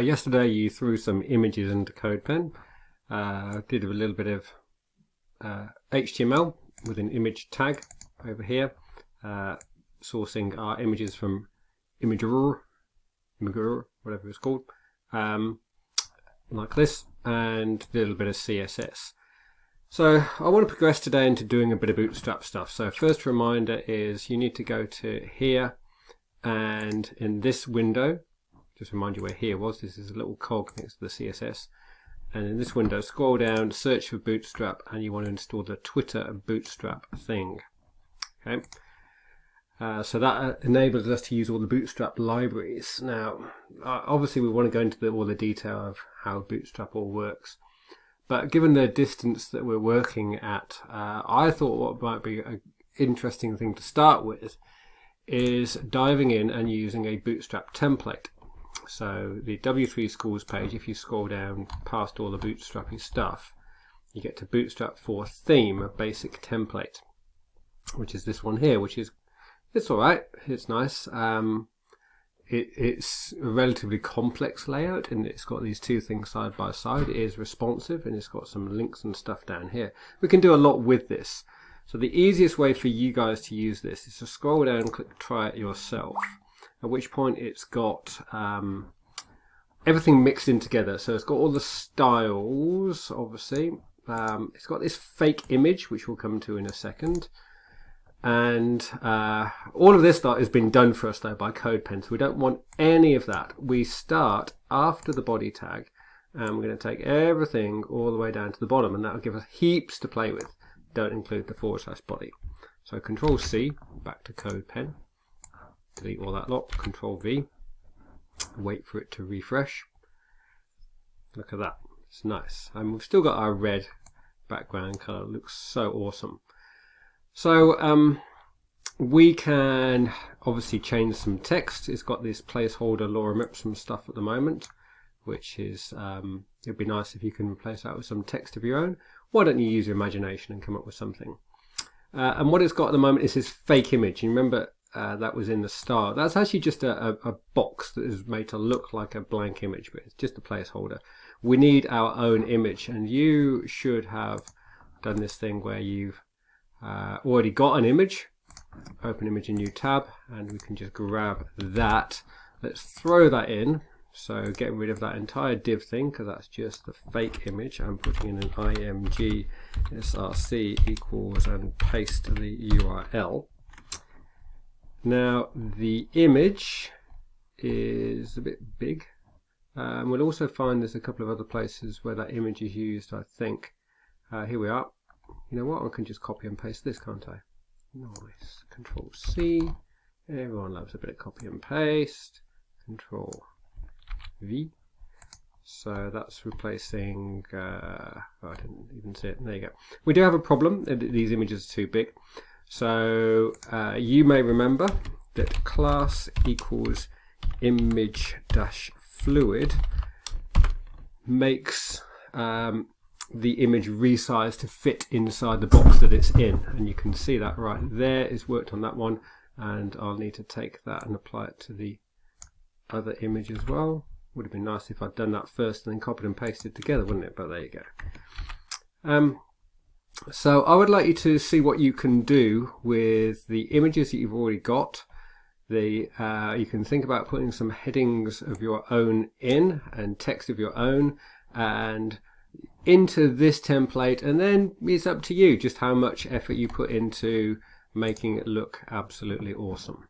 Yesterday you threw some images into Codepen, did a little bit of HTML with an image tag over here, sourcing our images from Imager, whatever it's called, like this, and a little bit of CSS. So I want to progress today into doing a bit of Bootstrap stuff. So first reminder is you need to go to here, and in this window, just remind you where here was, this is a little cog next to the CSS, and in this window scroll down, search for Bootstrap, and you want to install the Twitter Bootstrap thing. Okay, so that enables us to use all the Bootstrap libraries. Now obviously we want to go into all the detail of how Bootstrap all works, but given the distance that we're working at, I thought what might be an interesting thing to start with is diving in and using a Bootstrap template. So the W3 Schools page, if you scroll down past all the bootstrappy stuff, you get to Bootstrap for theme, a basic template, which is this one here, which is, it's alright, it's nice. It's a relatively complex layout, and it's got these two things side by side. It is responsive, and it's got some links and stuff down here. We can do a lot with this. So the easiest way for you guys to use this is to scroll down and click try it yourself, at which point it's got everything mixed in together. So it's got all the styles, obviously. It's got this fake image, which we'll come to in a second. And all of this stuff has been done for us though by Codepen, so we don't want any of that. We start after the body tag, and we're going to take everything all the way down to the bottom, and that will give us heaps to play with. Don't include the /body. So Control C, back to Codepen, delete all that lot, Control V, wait for it to refresh. Look at that, it's nice. And we've still got our red background colour, looks so awesome. So we can obviously change some text. It's got this placeholder lorem ipsum stuff at the moment, which is, it'd be nice if you can replace that with some text of your own. Why don't you use your imagination and come up with something? And what it's got at the moment is this fake image. You remember that was in the start. That's actually just a box that is made to look like a blank image, but it's just a placeholder. We need our own image, and you should have done this thing where you've already got an image. Open image in new tab, and we can just grab that. Let's throw that in. So getting rid of that entire div thing, because that's just the fake image. I'm putting in an img src equals and paste the URL. Now the image is a bit big. We'll also find there's a couple of other places where that image is used, I think. Here we are. You know what, I can just copy and paste this, can't I? Nice. Control C. Everyone loves a bit of copy and paste. Control V. So that's replacing, I didn't even see it. There you go. We do have a problem. These images are too big. So you may remember that class equals image-fluid makes the image resize to fit inside the box that it's in, and you can see that right there. It's worked on that one, and I'll need to take that and apply it to the other image as well. Would have been nice if I'd done that first and then copied and pasted together, wouldn't it? But there you go. So I would like you to see what you can do with the images that you've already got. You can think about putting some headings of your own in and text of your own and into this template, and then it's up to you just how much effort you put into making it look absolutely awesome.